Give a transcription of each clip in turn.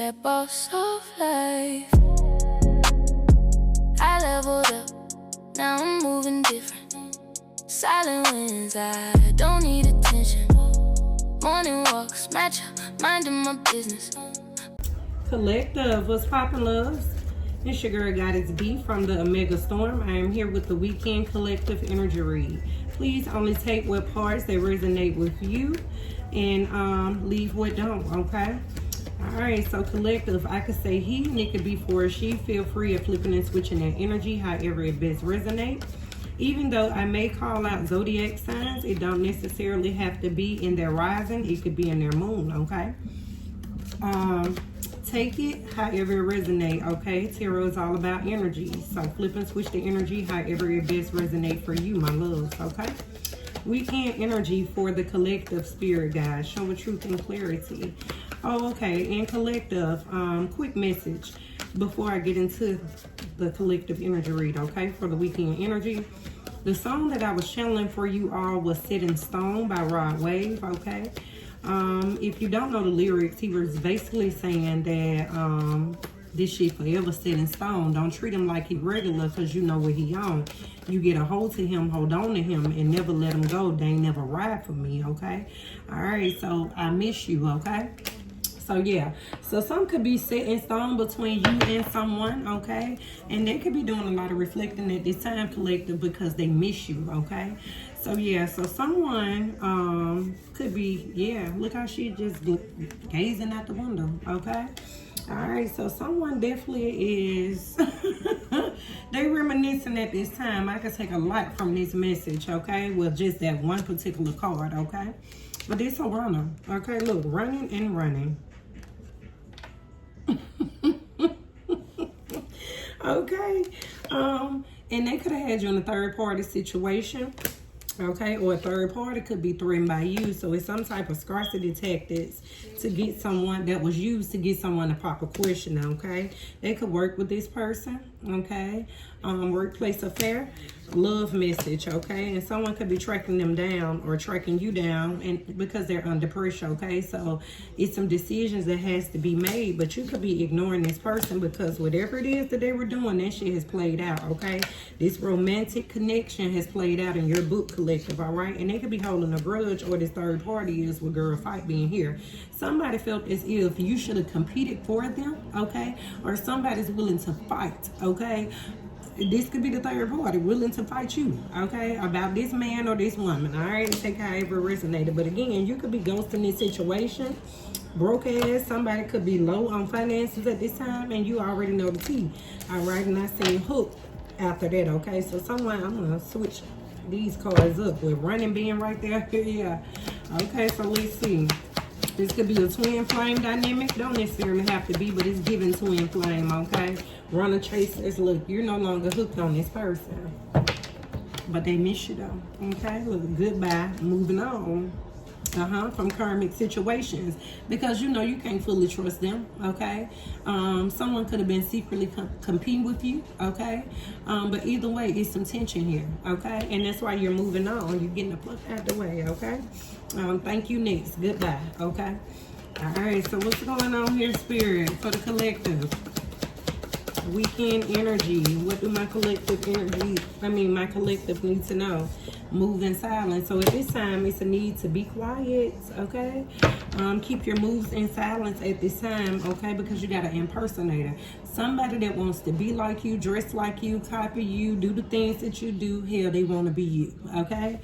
that boss of life. I leveled up, now I'm moving different. Silent wins, I don't need attention. Morning walks, match up, minding my business. Collective, what's poppin', loves? It's your girl Goddess B from the Omega Storm. I am here with the Wknd Collective Energy Read. Please only take what parts that resonate with you and leave what don't, okay? Alright, so collective, I could say he and it could be for she. Feel free of flipping and switching that energy however it best resonates. Even though I may call out zodiac signs, it don't necessarily have to be in their rising. It could be in their moon, okay? Take it however it resonate, okay? Tarot is all about energy. So flip and switch the energy however it best resonate for you, my loves, okay? Wknd Energy for the collective spirit, guys. Showing truth and clarity. Oh, okay. And collective, quick message before I get into the collective energy read, okay? For the Wknd Energy. The song that I was channeling for you all was Set in Stone by Rod Wave, okay? If you don't know the lyrics, he was basically saying that this shit forever set in stone. Don't treat him like he regular because you know what he on. You get a hold to him, hold on to him, and never let him go. They ain't never ride for me, okay? All right, so I miss you, okay? So yeah, so some could be set in stone between you and someone, okay? And they could be doing a lot of reflecting at this time, collective, because they miss you, okay? So yeah, so someone could be, yeah, look how she just gazing out the window, okay? All right, so someone definitely is, they reminiscing at this time. I could take a lot from this message, okay? Well, just that one particular card, okay? But it's a runner, okay? Look, running and running. Okay, and they could have had you in a third party situation, okay, or a third party could be threatened by you. So it's some type of scarcity tactics to get someone that was used to get someone to pop a question, okay? They could work with this person, okay? Workplace affair, love message, okay? And someone could be tracking them down or tracking you down and because they're under pressure, okay? So it's some decisions that has to be made, but you could be ignoring this person because whatever it is that they were doing, that shit has played out, okay? This romantic connection has played out in your book collective, all right? And they could be holding a grudge, or this third party is with girl fight being here. Somebody felt as if you should have competed for them, okay? Or somebody's willing to fight, okay? This could be the third party willing to fight you, okay, about this man or this woman, all right? Take however it resonated. But again, you could be ghosting this situation, broke ass. Somebody could be low on finances at this time, and you already know the tea, all right? And I see hook after that, okay? So someone, I'm gonna switch these cards up with running being right there. Yeah, okay, so let's see. This could be a twin flame dynamic. Don't necessarily have to be, but it's giving twin flame, okay? Runner chasers, look, you're no longer hooked on this person. But they miss you though, okay? Look, goodbye, moving on. From karmic situations. Because you know you can't fully trust them, okay? Someone could have been secretly competing with you, okay? But either way, it's some tension here, okay? And that's why you're moving on. You're getting the fuck out the way, okay? Thank you, next. Goodbye, okay? All right, so what's going on here, Spirit, for the collective? Wknd Energy. What do my collective my collective need to know? Move in silence. So at this time, it's a need to be quiet, okay? Keep your moves in silence at this time, okay? Because you got an impersonator. Somebody that wants to be like you, dress like you, copy you, do the things that you do. Hell, they want to be you, okay?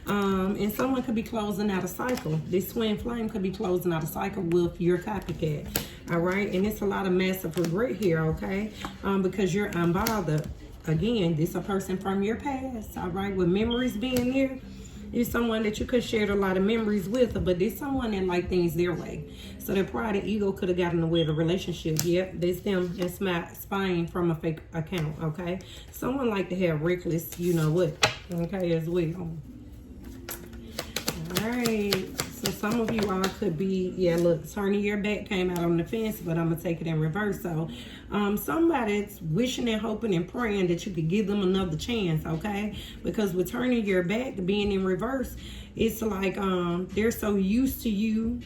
And someone could be closing out a cycle. This twin flame could be closing out a cycle with your copycat, all right? And it's a lot of massive regret here, okay? Because you're unbothered. Again, this is a person from your past, all right? With memories being there, it's someone that you could share a lot of memories with, but there's someone that like things their way. So their pride and ego could have gotten in the way of the relationship. Yep, there's them and spying from a fake account, okay? Someone like to have reckless, you know what, okay, as well. All right. So some of you all could be, yeah, look, turning your back came out on the fence, but I'm going to take it in reverse. So somebody's wishing and hoping and praying that you could give them another chance, okay? Because with turning your back, being in reverse, it's like they're so used to you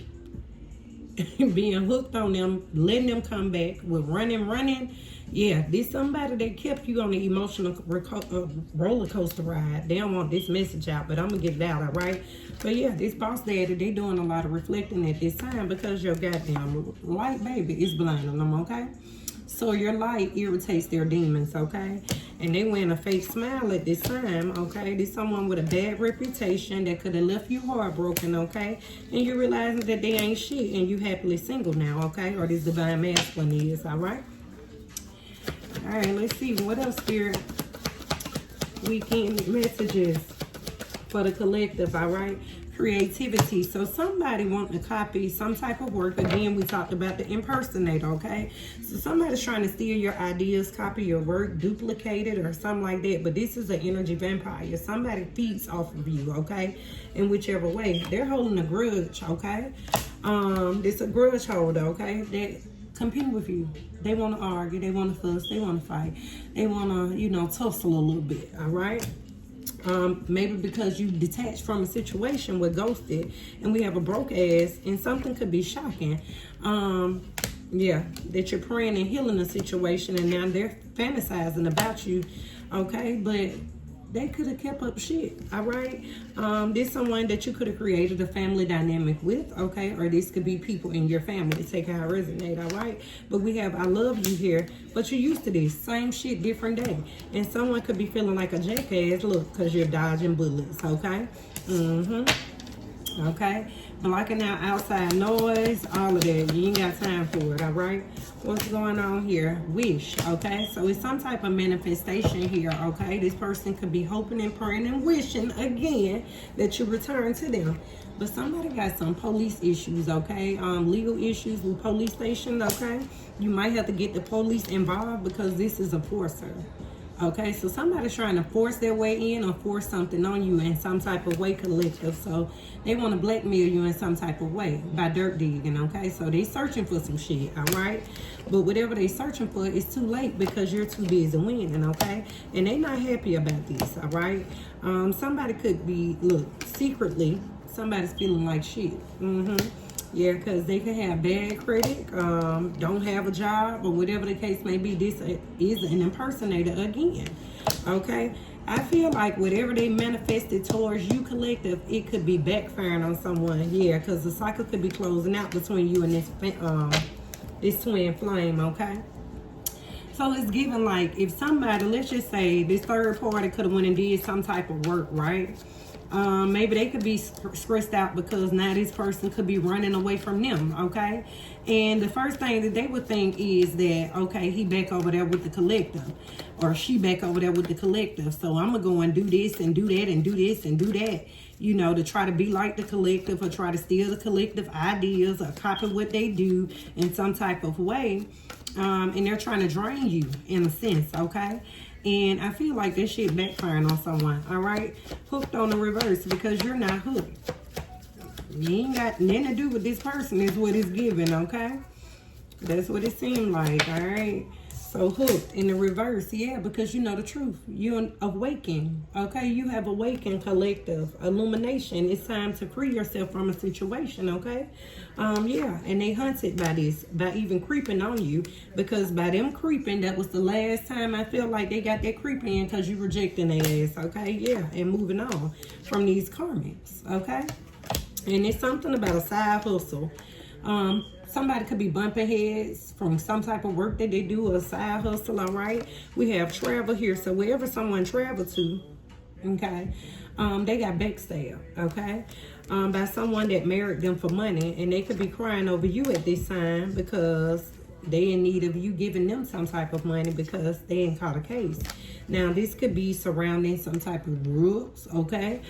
being hooked on them, letting them come back with running. Yeah, this somebody that kept you on the emotional roller coaster ride. They don't want this message out, but I'm gonna get it out, all right? But yeah, this boss daddy, they doing a lot of reflecting at this time because your goddamn light baby is blinding them, okay? So your light irritates their demons, okay? And they wearing a fake smile at this time, okay? This someone with a bad reputation that could have left you heartbroken, okay? And you're realizing that they ain't shit and you happily single now, okay? Or this divine masculine is, all right? All right, let's see. What else, Spirit? Weekend messages for the collective, all right? Creativity. So somebody wanting to copy some type of work. Again, we talked about the impersonator, okay? So somebody's trying to steal your ideas, copy your work, duplicate it, or something like that. But this is an energy vampire. Somebody feeds off of you, okay? In whichever way. They're holding a grudge, okay? It's a grudge holder, okay? That compete with you. They want to argue. They want to fuss. They want to fight. They want to, you know, tussle a little bit, all right? Maybe because you detached from a situation with ghosted and we have a broke ass and something could be shocking. Yeah, that you're praying and healing a situation and now they're fantasizing about you, okay? But they could have kept up shit, all right? This someone that you could have created a family dynamic with, okay? Or this could be people in your family. Take how I resonate, all right? But we have I love you here, but you're used to this. Same shit, different day. And someone could be feeling like a jackass, look, because you're dodging bullets, okay? Okay? Blocking out outside noise, all of that. You ain't got time for it, all right? What's going on here? Wish, okay? So it's some type of manifestation here, okay? This person could be hoping and praying and wishing again that you return to them. But somebody got some police issues, okay? Legal issues with police stations, okay? You might have to get the police involved because this is a forcer. Okay, so somebody's trying to force their way in or force something on you in some type of way, collective. So they want to blackmail you in some type of way by dirt digging, okay? So they searching for some shit, all right? But whatever they searching for, it's too late because you're too busy winning, okay? And they not happy about this, all right? Somebody could be, look, secretly, somebody's feeling like shit. Yeah, because they can have bad credit, don't have a job, or whatever the case may be. This is an impersonator again, okay? I feel like whatever they manifested towards you, collective, it could be backfiring on someone. Yeah, because the cycle could be closing out between you and this twin flame, okay? So it's given like, if somebody, let's just say this third party could have went and did some type of work, right? Maybe they could be stressed out because now this person could be running away from them, okay? And the first thing that they would think is that, okay, he back over there with the collective, or she back over there with the collective. So I'm going to go and do this and do that and do this and do that, you know, to try to be like the collective or try to steal the collective ideas or copy what they do in some type of way. And they're trying to drain you in a sense, okay? And I feel like this shit backfiring on someone, all right? Hooked on the reverse because you're not hooked. You ain't got nothing to do with this person is what it's giving, okay? That's what it seemed like, all right? So hooked in the reverse, yeah, because you know the truth. You're awakened, okay? You have awakened, collective illumination. It's time to free yourself from a situation, okay? Yeah, and they hunted by this, by even creeping on you, because by them creeping, that was the last time I feel like they got that creeping in because you rejecting their ass, okay? Yeah, and moving on from these karmics, okay? And it's something about a side hustle. Somebody could be bumping heads from some type of work that they do, a side hustle, all right? We have travel here. So wherever someone travel to, okay, they got backstab, okay? By someone that married them for money, and they could be crying over you at this time because they in need of you giving them some type of money because they ain't caught a case. Now, this could be surrounding some type of rules, okay?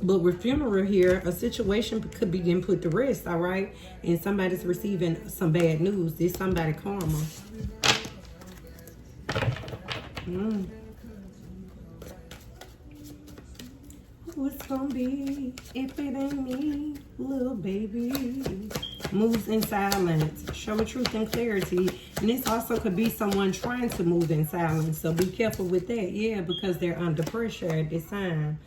But with funeral here, a situation could be getting put to rest, all right? And somebody's receiving some bad news. This somebody karma. What's gonna be if it ain't me, little baby? Moves in silence. Show truth and clarity. And this also could be someone trying to move in silence. So be careful with that, yeah, because they're under pressure at this time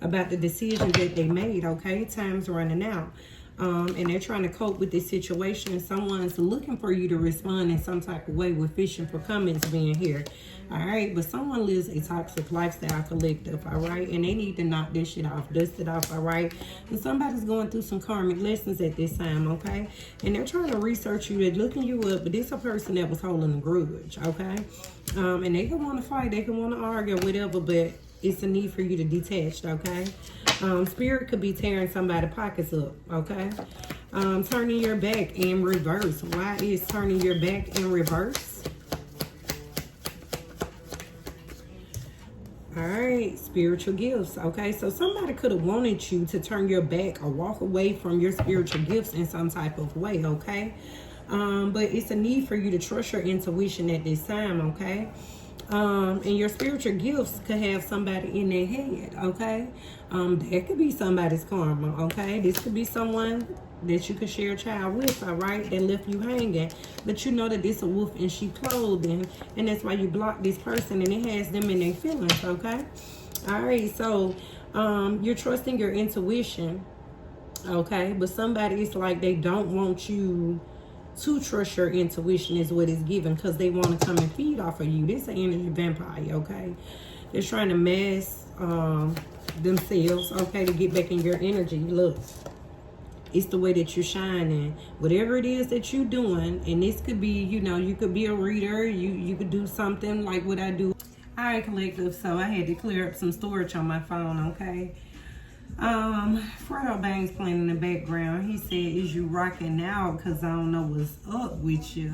about the decision that they made, okay? Time's running out. and they're trying to cope with this situation. Someone's looking for you to respond in some type of way with fishing for comments being here. All right, but someone lives a toxic lifestyle, collective. All right, and they need to knock this shit off, dust it off. All right, and somebody's going through some karmic lessons at this time. Okay, and they're trying to research you, they're looking you up, but this is a person that was holding a grudge. Okay, and they can want to fight, they can want to argue, whatever, but it's a need for you to detach. Okay, spirit could be tearing somebody's pockets up. Okay, turning your back in reverse. Why is turning your back in reverse? All right, spiritual gifts. Okay, so somebody could have wanted you to turn your back or walk away from your spiritual gifts in some type of way. Okay, but it's a need for you to trust your intuition at this time. Okay, and your spiritual gifts could have somebody in their head. Okay, that could be somebody's karma. Okay, this could be someone that you could share a child with, all right, that left you hanging, but you know that this a wolf in sheep clothing, and that's why you block this person, and it has them in their feelings. Okay, all right, so you're trusting your intuition. Okay, but somebody is like they don't want you to trust your intuition is what it's given, because they want to come and feed off of you. This is an energy vampire. Okay, they're trying to mask themselves, okay, to get back in your energy. Look, it's the way that you're shining. Whatever it is that you're doing, and this could be, you know, you could be a reader, you could do something like what I do. All right, collective, so I had to clear up some storage on my phone. Okay, Fredo Bangs playing in the background. He said, is you rocking out? Because I don't know what's up with you.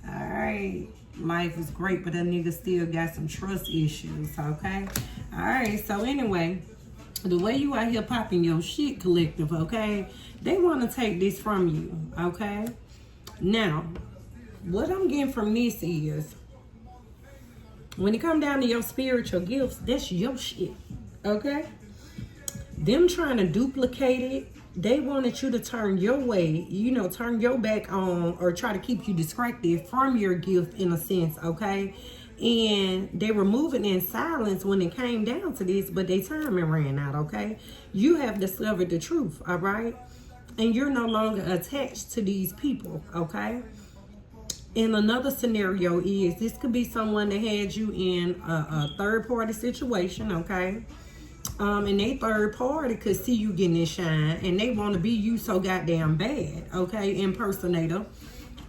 All right, life is great, but a nigga still got some trust issues. Okay, all right, so anyway, the way you out here popping your shit, collective, okay, they want to take this from you. Okay, now what I'm getting from this is, when it come down to your spiritual gifts, that's your shit. Okay, them trying to duplicate it, they wanted you to turn your way, you know, turn your back on, or try to keep you distracted from your gift in a sense. Okay, and they were moving in silence when it came down to this, but their timing ran out. Okay, you have discovered the truth. All right, and you're no longer attached to these people. Okay, and another scenario is, this could be someone that had you in a third party situation. Okay, and they third party could see you getting this shine, and they want to be you so goddamn bad. Okay, impersonator,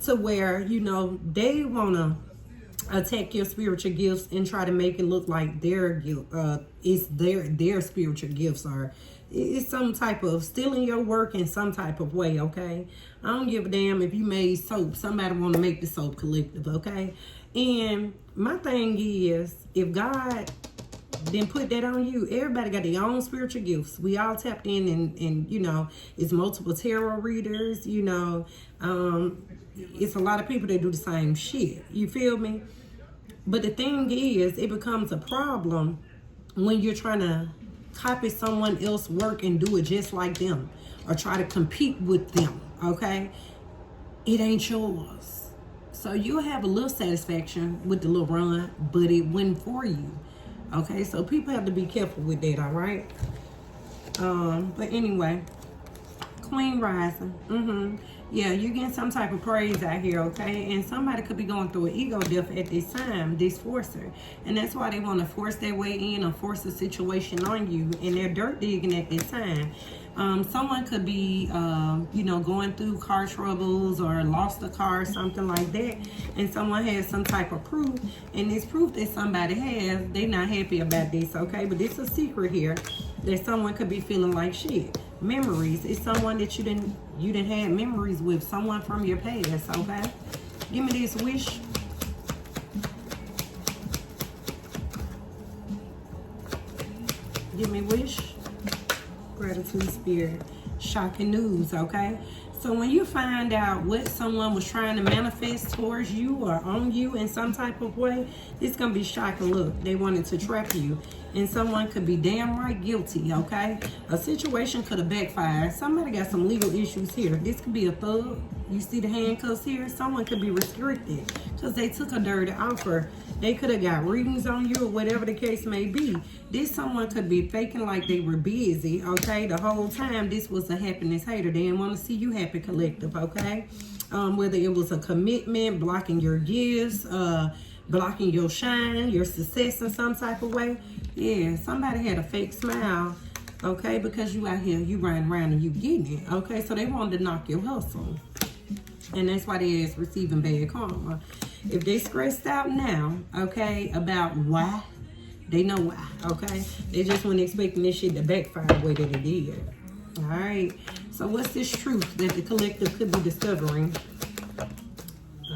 to where, you know, they want to attack your spiritual gifts and try to make it look like their it's their spiritual gifts are, it's some type of stealing your work in some type of way. Okay, I don't give a damn if you made soap, somebody want to make the soap, collective. Okay, and my thing is, if God didn't put that on you, everybody got their own spiritual gifts. We all tapped in, and you know, it's multiple tarot readers, you know, it's a lot of people that do the same shit. You feel me? But the thing is, it becomes a problem when you're trying to copy someone else's work and do it just like them, or try to compete with them. Okay, it ain't yours, so you'll have a little satisfaction with the little run, but it went for you. Okay, so people have to be careful with that. All right, but anyway, Queen rising. Yeah, you're getting some type of praise out here. Okay, and somebody could be going through an ego death at this time, this forcer, and that's why they want to force their way in or force a situation on you, and they're dirt digging at this time. Someone could be, you know, going through car troubles or lost a car or something like that, and someone has some type of proof, and this proof that somebody has, they're not happy about this. Okay, but it's a secret here that someone could be feeling like shit. Memories, it's someone that you didn't have memories with, someone from your past. Okay, give me this wish. Give me wish. Gratitude, spirit. Shocking news. Okay, so when you find out what someone was trying to manifest towards you or on you in some type of way, it's gonna be shocking. Look, they wanted to trap you. and someone could be damn right guilty, okay? A situation could have backfired. Somebody got some legal issues here. This could be a thug. You see the handcuffs here? Someone could be restricted because they took a dirty offer. They could have got readings on you or whatever the case may be. This someone could be faking like they were busy, okay? The whole time this was a happiness hater. They didn't want to see you happy, collective, okay? Whether it was a commitment, blocking your gifts, blocking your shine, your success in some type of way. Yeah, somebody had a fake smile, okay? Because you out here, you running around and you getting it, okay? So they wanted to knock your hustle. And that's why they is receiving bad karma. If they stressed out now, okay, about why, they know why, okay? They just weren't expecting this shit to backfire the way that it did. All right. So what's this truth that the collective could be discovering?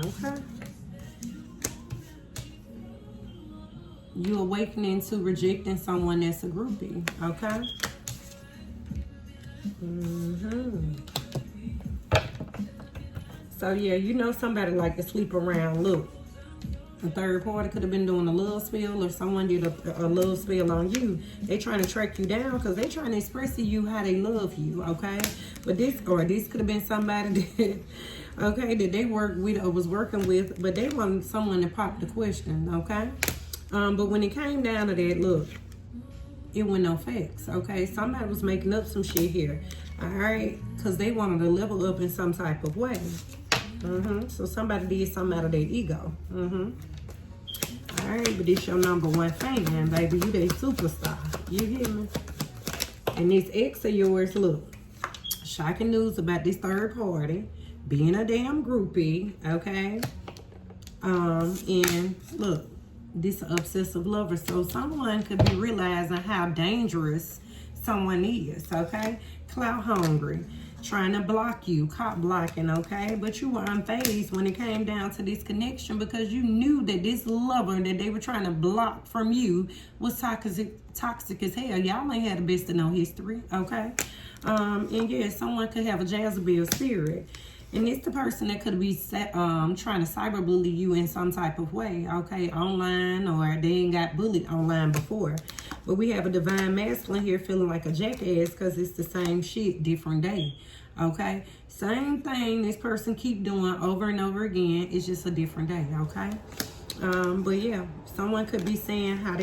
Okay. You awakening to rejecting someone that's a groupie, okay? So yeah, you know somebody like to sleep around. Look, the third party could have been doing a love spell, or someone did a love spell on you. They trying to track you down because they trying to express to you how they love you, okay? But this could have been somebody that, okay, that they worked with or was working with, but they wanted someone to pop the question, okay? But when it came down to that, look, it went no facts, okay? Somebody was making up some shit here, all right? Because they wanted to level up in some type of way. So somebody did something out of their ego. All right, but this your number one fan, baby. You their superstar. You hear me? And this ex of yours, look, shocking news about this third party being a damn groupie, okay? And look, this obsessive lover. So someone could be realizing how dangerous someone is, okay? Clout hungry, trying to block you, caught blocking, okay? But you were unfazed when it came down to this connection because you knew that this lover that they were trying to block from you was toxic as hell. Y'all ain't had the best of no history, okay? And yeah, someone could have a Jezebel spirit. And it's the person that could be trying to cyberbully you in some type of way, okay, online, or they ain't got bullied online before. But we have a divine masculine here feeling like a jackass because it's the same shit, different day, okay? Same thing this person keep doing over and over again. It's just a different day, okay? But yeah, someone could be saying how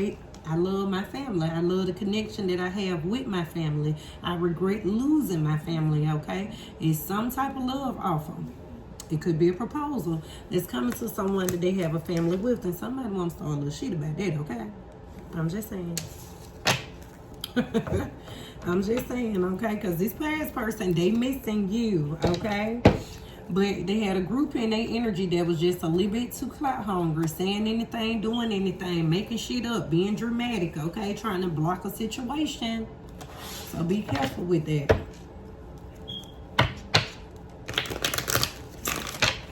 I love my family. I love the connection that I have with my family. I regret losing my family, okay? It's some type of love offer. It could be a proposal that's coming to someone that they have a family with, and somebody wants to start a little shit about that, okay? I'm just saying. I'm just saying, okay? Because this past person, they missing you, okay? But they had a group in their energy that was just a little bit too clout hungry, saying anything, doing anything, making shit up, being dramatic, okay? Trying to block a situation. So be careful with that.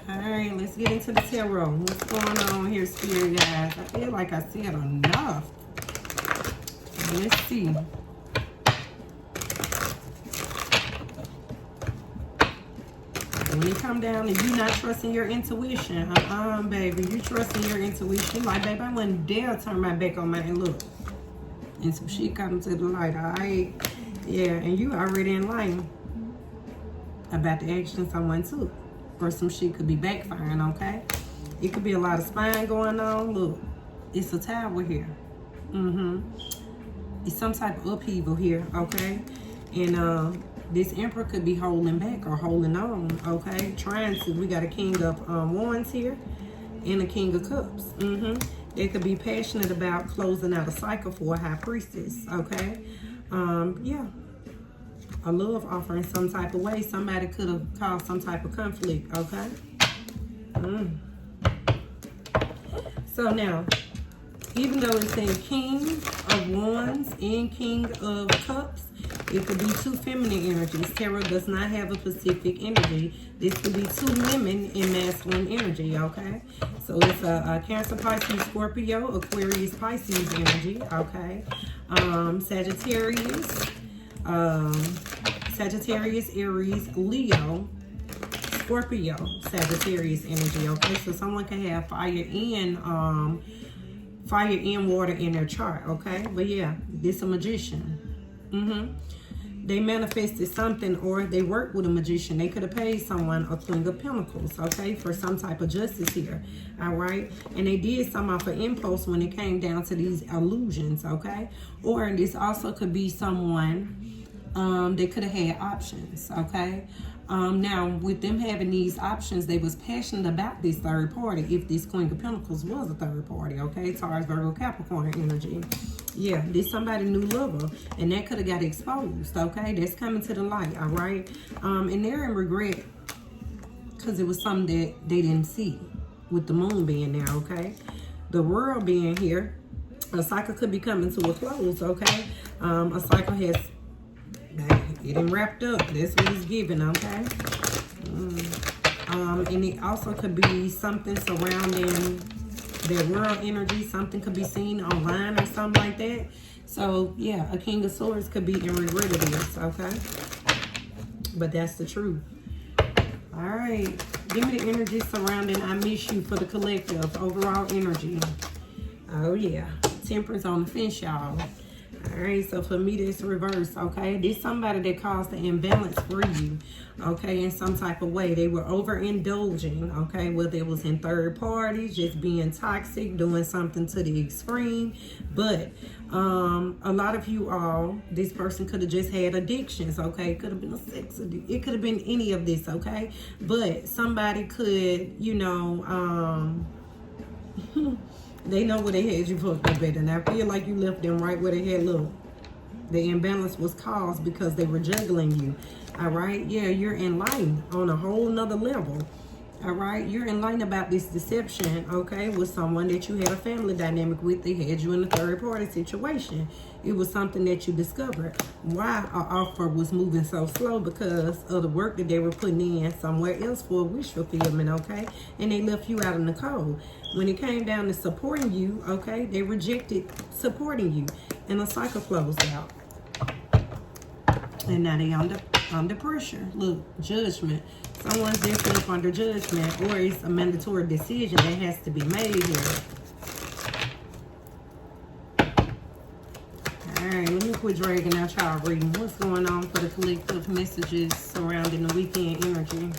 Alright, let's get into the tarot. What's going on here, spirit guys? I feel like I said enough. Let's see. When you come down and you not trusting your intuition, baby, you trusting your intuition. Like, baby, I wouldn't dare turn my back on my look. And some shit coming to the light, all right? Yeah, and you already in line about the action someone took. Or some shit could be backfiring, okay? It could be a lot of spying going on. Look, it's a tower here. It's some type of upheaval here, okay? And this emperor could be holding back or holding on, okay? Trying to. We got a king of wands here and a king of cups. They could be passionate about closing out a cycle for a high priestess, okay? Yeah. A love offer in some type of way. Somebody could have caused some type of conflict, okay? So now, even though it's saying King of Wands and King of Cups, it could be two feminine energies. Tarot does not have a specific energy. This could be two women in masculine energy, okay? So it's a Cancer, Pisces, Scorpio, Aquarius, Pisces energy, okay? Sagittarius, Aries, Leo, Scorpio, Sagittarius energy, okay? So someone can have fire and fire and water in their chart, okay? But yeah, this a magician. They manifested something, or they worked with a magician. They could have paid someone a Queen of Pentacles, okay, for some type of justice here, all right? And they did some off of impulse when it came down to these illusions, okay? Or this also could be someone, they could have had options, okay? Now, with them having these options, they was passionate about this third party. If this Queen of Pentacles was a third party, okay? Taurus, Virgo, Capricorn energy. Yeah, this somebody new lover, and that could have got exposed, okay? That's coming to the light, all right? And they're in regret because it was something that they didn't see with the moon being there, okay? The world being here, a cycle could be coming to a close, okay? A cycle has getting wrapped up. That's what it's giving, okay? And it also could be something surrounding their world energy. Something could be seen online or something like that. So, yeah, a King of Swords could be in regret of this, okay? But that's the truth. All right. Give me the energy surrounding I miss you for the collective. Overall energy. Oh, yeah. Temperance on the fence, y'all. All right, so for me, this reverse, okay? This somebody that caused the imbalance for you, okay, in some type of way. They were overindulging, okay, whether it was in third parties, just being toxic, doing something to the extreme. But a lot of you all, this person could have just had addictions, okay? It could have been a sex addiction. It could have been any of this, okay? But somebody could, you know, they know where they had you fucked up at, and I feel like you left them right where they had. Look, the imbalance was caused because they were juggling you. All right, yeah, you're enlightened on a whole nother level. All right, you're enlightened about this deception, okay, with someone that you had a family dynamic with. They had you in a third party situation. It was something that you discovered. Why our offer was moving so slow? Because of the work that they were putting in somewhere else for a wish fulfillment, okay? And they left you out in the cold. When it came down to supporting you, okay, they rejected supporting you. And a cycle closed out. And now they under pressure. Look, judgment. Someone's definitely up under judgment, or it's a mandatory decision that has to be made here. Alright, let me quit dragging out y'all reading. What's going on for the collective messages surrounding the weekend energy?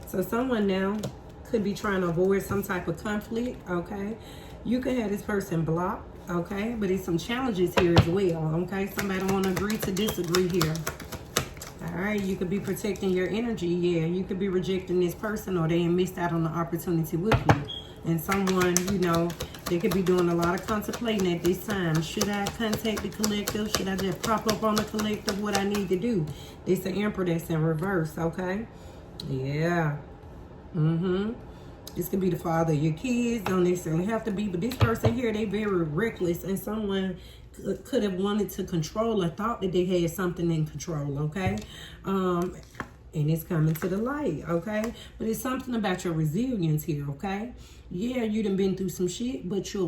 So someone now could be trying to avoid some type of conflict, okay? You could have this person blocked, okay? But there's some challenges here as well, okay? Somebody want to agree to disagree here. All right, you could be protecting your energy. Yeah, you could be rejecting this person, or they missed out on the opportunity with you. And someone, you know, they could be doing a lot of contemplating at this time. Should I contact the collective? Should I just pop up on the collective? What I need to do? It's the Emperor that's in reverse, okay? Yeah. This could be the father of your kids. Don't necessarily have to be, but this person here, they very reckless, and someone could have wanted to control or thought that they had something in control, okay? And it's coming to the light, okay? But it's something about your resilience here, okay? Yeah, you done been through some shit, but you're a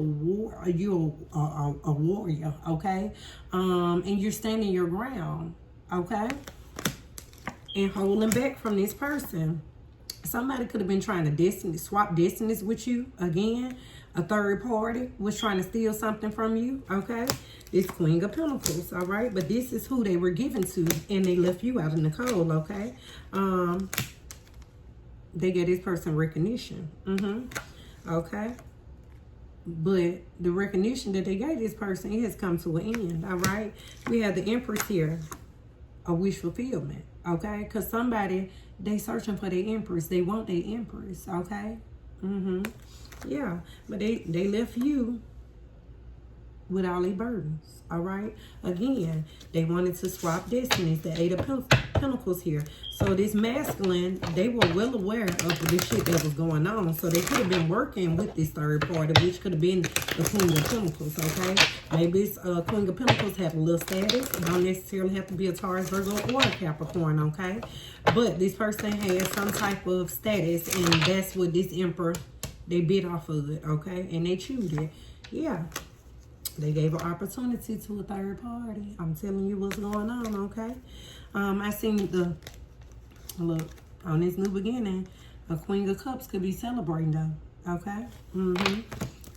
warrior, okay? And you're standing your ground, okay? And holding back from this person. Somebody could have been trying to swap destinies with you again. A third party was trying to steal something from you, okay? This Queen of Pentacles, all right? But this is who they were given to, and they left you out in the cold, okay? They gave this person recognition, okay? But the recognition that they gave this person, it has come to an end, all right? We have the Empress here, a wish fulfillment, okay? Because somebody, they searching for their Empress. They want their Empress, okay? Yeah, but they left you with all their burdens, all right? Again, they wanted to swap destinies, the Eight of Pentacles here. So this masculine, they were well aware of the shit that was going on. So they could have been working with this third party, which could have been the Queen of Pentacles, okay? Maybe this Queen of Pentacles have a little status. Don't necessarily have to be a Taurus, Virgo, or a Capricorn, okay? But this person has some type of status, and that's what this Emperor, they bit off of it, okay? And they chewed it. Yeah. They gave an opportunity to a third party. I'm telling you what's going on, okay? I seen look, on this new beginning, a Queen of Cups could be celebrating though, okay?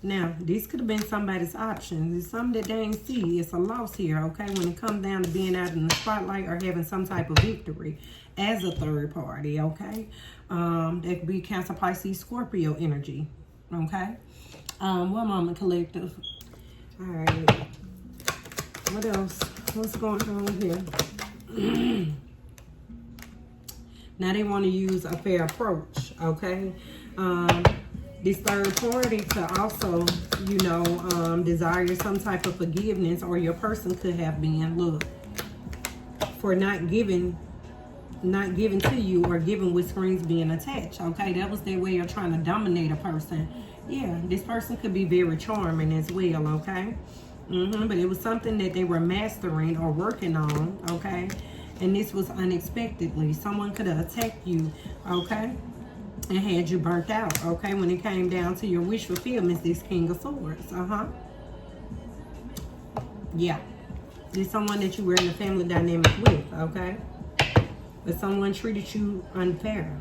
Now, this could have been somebody's option. It's something that they ain't see. It's a loss here, okay? When it comes down to being out in the spotlight or having some type of victory as a third party, okay? That could be Cancer, Pisces, Scorpio energy, okay? One moment, collective. All right. What else? What's going on here? Now they want to use a fair approach, okay? This third party could also, you know, desire some type of forgiveness, or your person could have been, look, for not giving to you or giving with strings being attached, okay? That was their way of trying to dominate a person. Yeah, this person could be very charming as well, okay? But it was something that they were mastering or working on, okay? And this was unexpectedly. Someone could have attacked you, okay? And had you burnt out, okay? When it came down to your wish fulfillment, this King of Swords, Yeah. There's someone that you were in a family dynamic with, okay? But someone treated you unfair.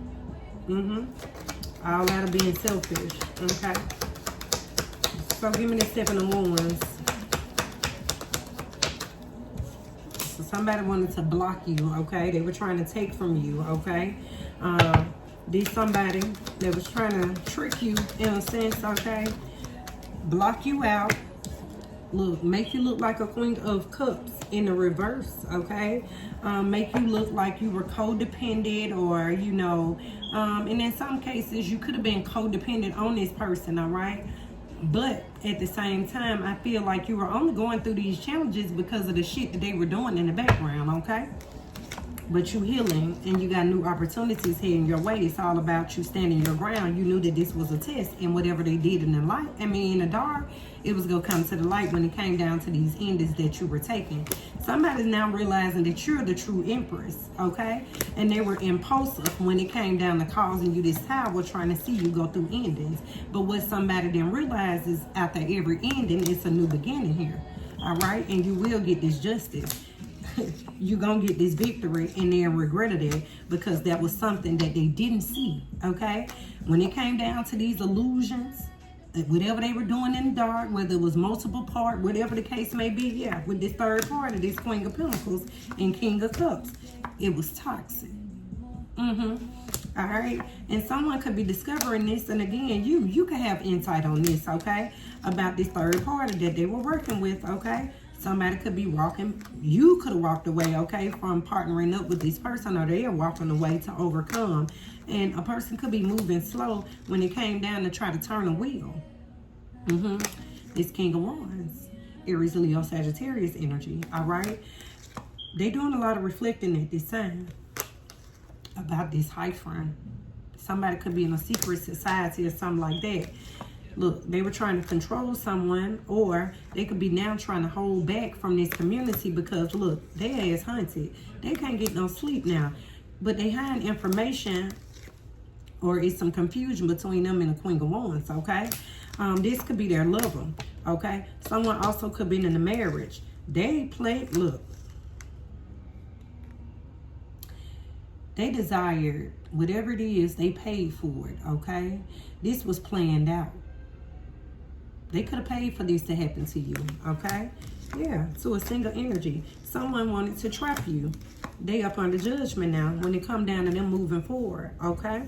All out of being selfish, okay? So give me the Seven of Wands. So somebody wanted to block you, okay? They were trying to take from you, okay? There's somebody that was trying to trick you in a sense, okay? Block you out. Look, make you look like a Queen of Cups in the reverse, okay? Make you look like you were codependent, or, you know, and in some cases you could have been codependent on this person, all right? But at the same time, I feel like you were only going through these challenges because of the shit that they were doing in the background, okay? But you healing and you got new opportunities heading your way. It's all about you standing your ground. You knew that this was a test, and whatever they did in the light, in the dark, it was going to come to the light when it came down to these endings that you were taking. Somebody's now realizing that you're the true empress, okay? And they were impulsive when it came down to causing you this tower, trying to see you go through endings. But what somebody didn't realize is after every ending, it's a new beginning here, all right? And you will get this justice. You're going to get this victory, and they're regretted it because that was something that they didn't see, okay? When it came down to these illusions, whatever they were doing in the dark, whether it was multiple part, whatever the case may be, yeah, with this third party, this Queen of Pentacles and King of Cups, it was toxic. All right, and someone could be discovering this, and again, you could have insight on this, okay, about this third party that they were working with, okay? Somebody could be walking, you could have walked away, okay, from partnering up with this person, or they are walking away to overcome. And a person could be moving slow when it came down to try to turn a wheel. This King of Wands, Aries, Leo, Sagittarius energy, all right? They're doing a lot of reflecting at this time about this hyphen. Somebody could be in a secret society or something like that. Look, they were trying to control someone, or they could be now trying to hold back from this community because, look, their ass hunted. They can't get no sleep now. But they hide information, or it's some confusion between them and the Queen of Wands, okay? This could be their lover, okay? Someone also could be in a marriage. They played, look. They desired whatever it is, they paid for it, okay? This was planned out. They could have paid for this to happen to you, okay? Yeah, to a single energy. Someone wanted to trap you. They up under judgment now when it come down to them moving forward, okay?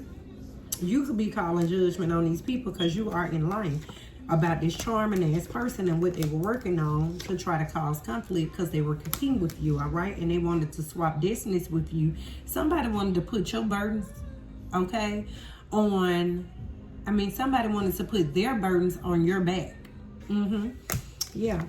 You could be calling judgment on these people because you are in line about this charming ass person and what they were working on to try to cause conflict because they were competing with you, all right? And they wanted to swap destinies with you. Somebody wanted to put your burdens, okay, on... somebody wanted to put their burdens on your back. Yeah.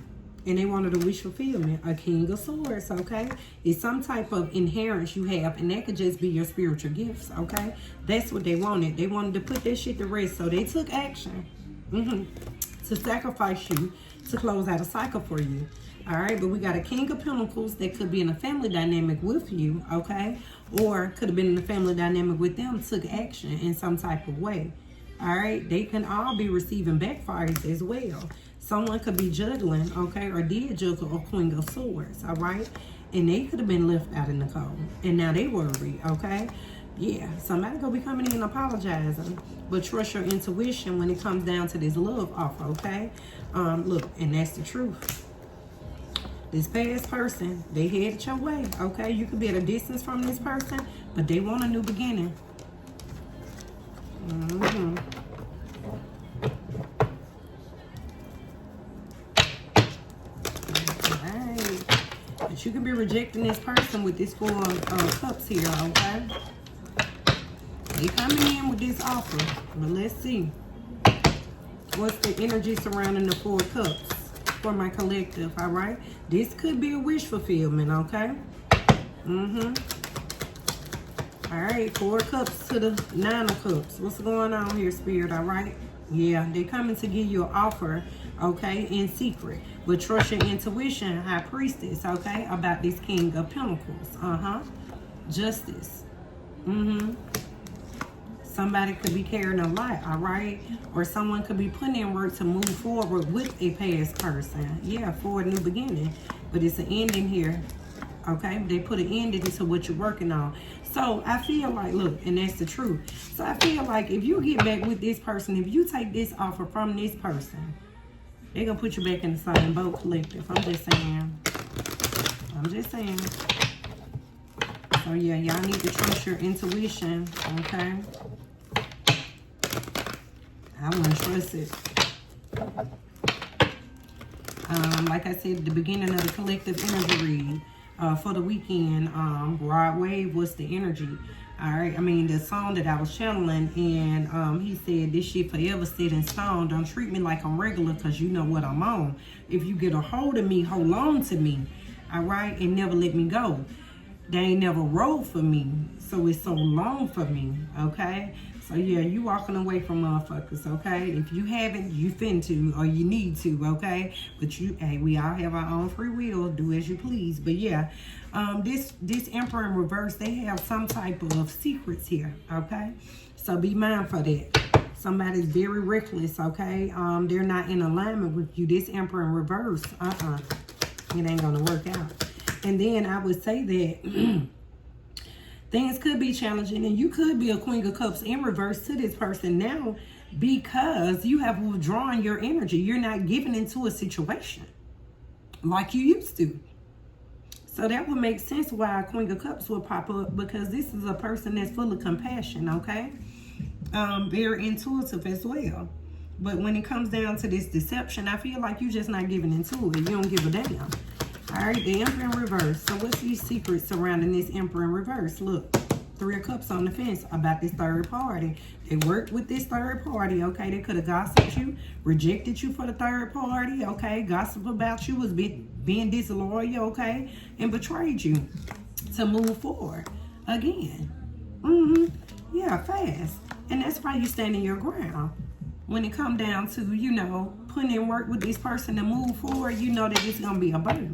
And they wanted a wish fulfillment. A King of Swords, okay? It's some type of inherence you have, and that could just be your spiritual gifts, okay? That's what they wanted. They wanted to put that shit to rest, so they took action to sacrifice you to close out a cycle for you. All right, but we got a King of Pentacles that could be in a family dynamic with you, okay? Or could have been in a family dynamic with them, took action in some type of way. All right, they can all be receiving backfires as well. Someone could be juggling, okay, or did juggle a Queen of Swords, all right? And they could have been left out in the cold. And now they worry, okay? Yeah, somebody gonna be coming in apologizing, but trust your intuition when it comes down to this love offer, okay? Look, and that's the truth. This past person, they headed your way, okay? You could be at a distance from this person, but they want a new beginning. Alright. But you can be rejecting this person with this 4 of cups here, okay? They coming in with this offer, but let's see. What's the energy surrounding the 4 cups for my collective, all right? This could be a wish fulfillment, okay? All right, 4 cups to the 9 of cups. What's going on here, Spirit, all right? Yeah, they're coming to give you an offer, okay, in secret. But trust your intuition, High Priestess, okay, about this King of Pentacles. Justice. Somebody could be carrying a lot, all right? Or someone could be putting in work to move forward with a past person. Yeah, for a new beginning. But it's an ending here, okay? They put an ending to what you're working on. So I feel like, look, and that's the truth. So I feel like if you get back with this person, if you take this offer from this person, they're going to put you back in the same boat, collective. I'm just saying. So yeah, y'all need to trust your intuition, okay? I wouldn't trust it. Like I said at the beginning of the collective energy read, for the weekend, Rod Wave was the energy. All right, I mean, the song that I was channeling, and he said, this shit forever set in stone. Don't treat me like I'm regular, because you know what I'm on. If you get a hold of me, hold on to me, all right, and never let me go. They ain't never rolled for me, so it's so long for me, okay? So yeah, you walking away from motherfuckers, okay? If you haven't, you fin to, or you need to, okay? But you, hey, we all have our own free will, do as you please. But yeah, this Emperor in reverse, they have some type of secrets here, okay? So be mindful of that. Somebody's very reckless, okay? They're not in alignment with you. This Emperor in reverse, it ain't gonna work out. And then I would say that things could be challenging, and you could be a Queen of Cups in reverse to this person now because you have withdrawn your energy. You're not giving into a situation like you used to. So that would make sense why a Queen of Cups would pop up, because this is a person that's full of compassion, okay? Very intuitive as well. But when it comes down to this deception, I feel like you're just not giving into it. You don't give a damn. All right, the Emperor in reverse. So what's these secrets surrounding this Emperor in reverse? Look, 3 of Cups on the fence about this third party. They worked with this third party, okay? They could have gossiped you, rejected you for the third party, okay? Gossip about you, was being disloyal, okay? And betrayed you to move forward again. Yeah, fast. And that's why you standing your ground. When it come down to, you know, putting in work with this person to move forward, you know that it's going to be a burden.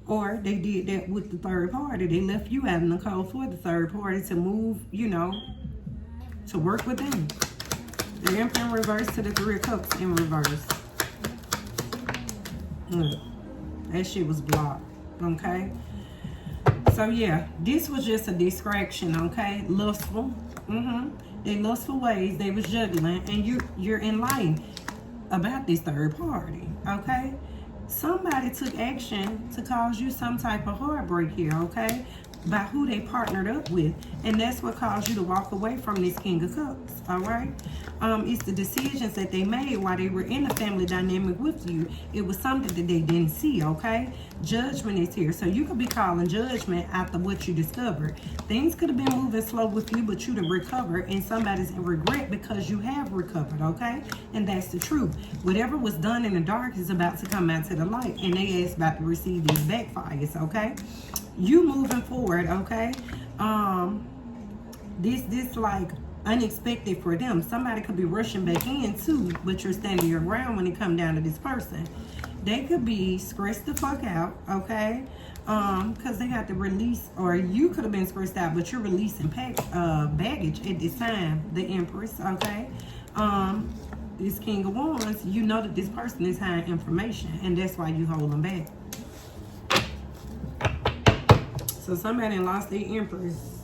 Or they did that with the third party. They left you out in the cold for the third party to move, you know, to work with them. The Emperor in reverse to the 3 of Cups in reverse. That shit was blocked, okay? So yeah, this was just a distraction, okay? Lustful. They lustful ways, they was juggling, and you're enlightened about this third party, okay? Somebody took action to cause you some type of heartbreak here, okay? By who they partnered up with. And that's what caused you to walk away from this King of Cups, all right? It's the decisions that they made while they were in a family dynamic with you. It was something that they didn't see, okay? Judgment is here. So you could be calling judgment after what you discovered. Things could have been moving slow with you, but you done recovered, and somebody's in regret because you have recovered, okay? And that's the truth. Whatever was done in the dark is about to come out to the light, and they is about to receive these backfires, okay? You moving forward, okay? This like unexpected for them. Somebody could be rushing back in too, but you're standing your ground when it come down to this person. They could be stressed the fuck out, okay? Because they got to release, or you could have been stressed out, but you're releasing baggage at this time, the Empress, okay? This King of Wands, you know that this person is hiding information, and that's why you hold them back. So somebody lost their empress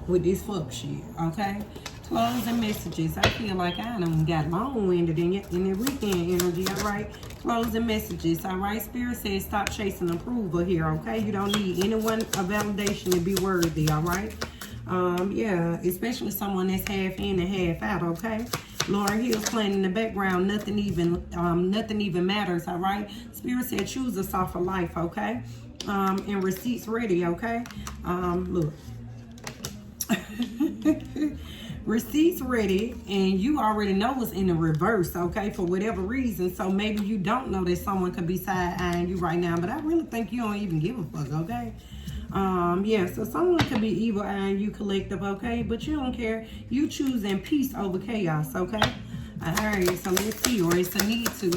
with this fuck shit, okay? Closing messages. I feel like I done got long-winded in the weekend energy, all right? Closing messages, all right? Spirit says stop chasing approval here, okay? You don't need anyone a validation to be worthy, all right? Yeah, especially someone that's half in and half out, okay? Lauren Hill's playing in the background. Nothing even matters, all right? Spirit said choose a softer life, okay? And receipts ready, okay? Look. Receipts ready, and you already know what's in the reverse, okay, for whatever reason. So maybe you don't know that someone could be side-eyeing you right now, but I really think you don't even give a fuck, okay? Yeah, so someone could be evil-eyeing you, collective, okay, but you don't care. You choosing peace over chaos, okay? All right, so let's see, or it's a need to.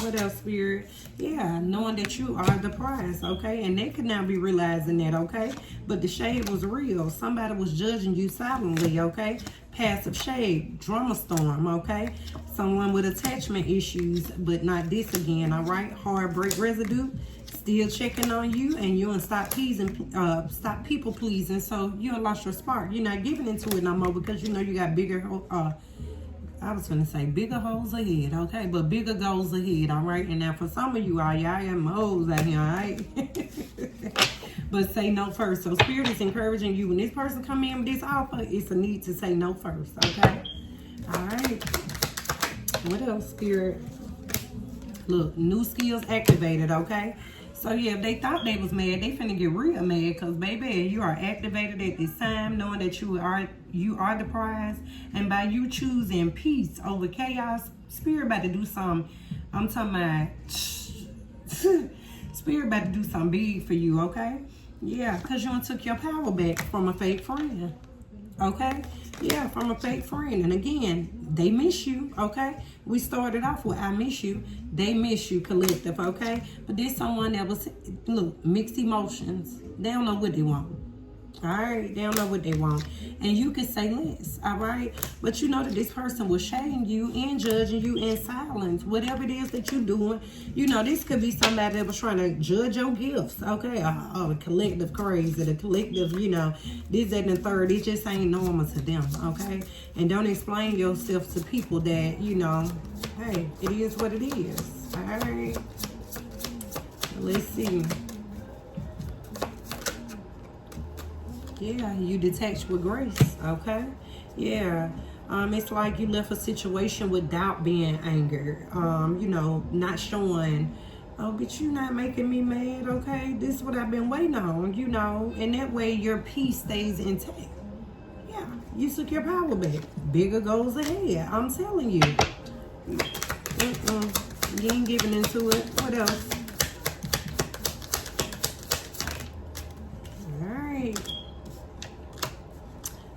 What else, Spirit? Yeah, knowing that you are the prize, okay? And they could now be realizing that, okay? But the shade was real. Somebody was judging you silently, okay? Passive shade, drama storm, okay? Someone with attachment issues, but not this again, all right? Heartbreak residue, still checking on you, and you don't stop people pleasing, so you done lost your spark. You're not giving into it no more because you know you got bigger, I was going to say bigger holes ahead, okay? But bigger goals ahead, all right? And now for some of you, y'all am hoes out here, all right? But say no first. So Spirit is encouraging you. When this person come in with this offer, it's a need to say no first, okay? All right. What else, Spirit? Look, new skills activated, okay? So yeah, if they thought they was mad, they finna get real mad, because baby, you are activated at this time, knowing that you are the prize, and by you choosing peace over chaos, Spirit about to do something. I'm talking about Spirit about to do something big for you, okay? Yeah, because you done took your power back from a fake friend, okay? Yeah, from a fake friend. And again, they miss you, okay? We started off with I miss you. They miss you, collective, okay? But there's someone that was, look, mixed emotions. They don't know what they want. All right, they don't know what they want. And you can say less, all right? But you know that this person will shame you and judging you in silence. Whatever it is that you're doing, you know, this could be somebody that was trying to judge your gifts, okay? Oh, the collective crazy, the collective, you know, this, that, and the third. It just ain't normal to them, okay? And don't explain yourself to people that, you know, hey, it is what it is, all right? Let's see. Yeah, you detach with grace, okay? Yeah, it's like you left a situation without being angered. You know, not showing, oh, but you're not making me mad, okay? This is what I've been waiting on, you know? And that way your peace stays intact. Yeah, you took your power back. Bigger goals ahead, I'm telling you. You ain't giving into it. What else?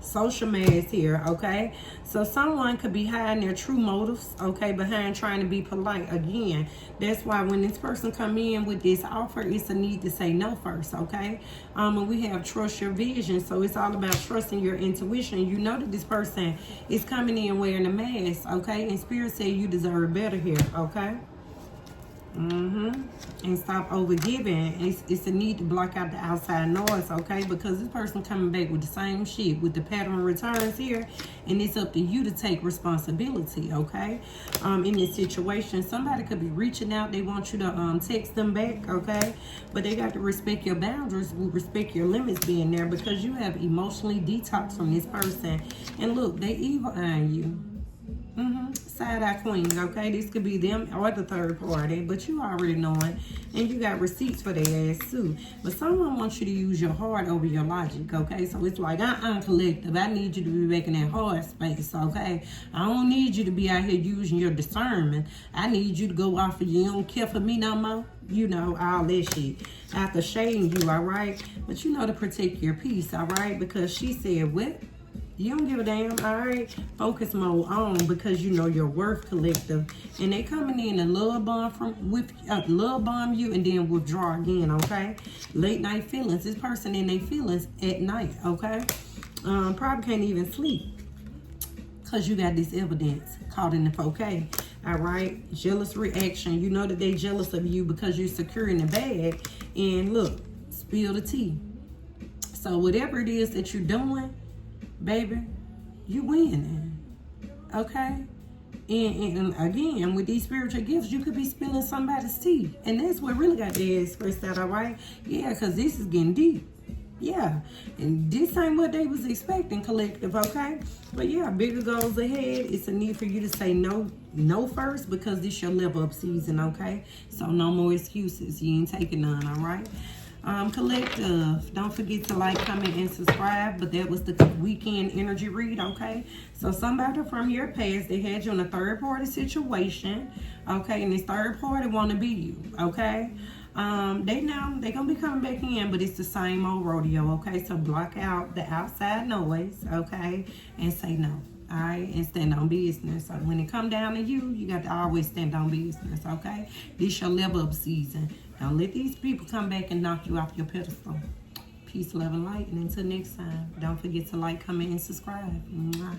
Social meds here, okay? So someone could be hiding their true motives, okay, behind trying to be polite. Again, that's why when this person come in with this offer, it's a need to say no first, okay? And we have trust your vision, so it's all about trusting your intuition. You know that this person is coming in wearing a mask, okay? And Spirit said you deserve better here, okay? And stop overgiving. It's a need to block out the outside noise, okay? Because this person coming back with the same shit, with the pattern returns here, and it's up to you to take responsibility, okay? In this situation, somebody could be reaching out. They want you to text them back, okay? But they got to respect your boundaries, respect your limits being there, because you have emotionally detoxed from this person. And look, they evil eyeing you. Side-eye queen, okay? This could be them or the third party, but you already knowing, and you got receipts for their ass too. But someone wants you to use your heart over your logic, okay? So it's like, collective. I need you to be making that heart space, okay? I don't need you to be out here using your discernment. I need you to go off of you don't care for me no more. You know, all that shit. After shading you, all right? But you know to protect your peace, all right? Because she said, what? You don't give a damn, all right? Focus mode on, because you know your worth, collective. And they coming in and love bomb you and then withdraw again, okay? Late night feelings. This person in their feelings at night, okay? Probably can't even sleep because you got this evidence caught in the 4K, all right? Jealous reaction. You know that they jealous of you because you're secure in the bag. And look, spill the tea. So whatever it is that you're doing, baby, you winning. Okay? And again, with these spiritual gifts, you could be spilling somebody's tea. And that's what really got their ass stressed out, all right? Yeah, because this is getting deep. Yeah. And this ain't what they was expecting, collective, okay? But yeah, bigger goals ahead. It's a need for you to say no first, because this your level up season, okay? So no more excuses. You ain't taking none, all right? Collective, don't forget to like, comment, and subscribe. But that was the Wknd Energy read, okay? So somebody from your past, they had you in a third party situation, okay? And this third party want to be you, okay? They know they gonna be coming back in, but it's the same old rodeo, okay? So block out the outside noise, okay? And say no, all right? And stand on business. So when it come down to you, you got to always stand on business, okay? This your level up season. Don't let these people come back and knock you off your pedestal. Peace, love, and light. And until next time, don't forget to like, comment, and subscribe. Mwah.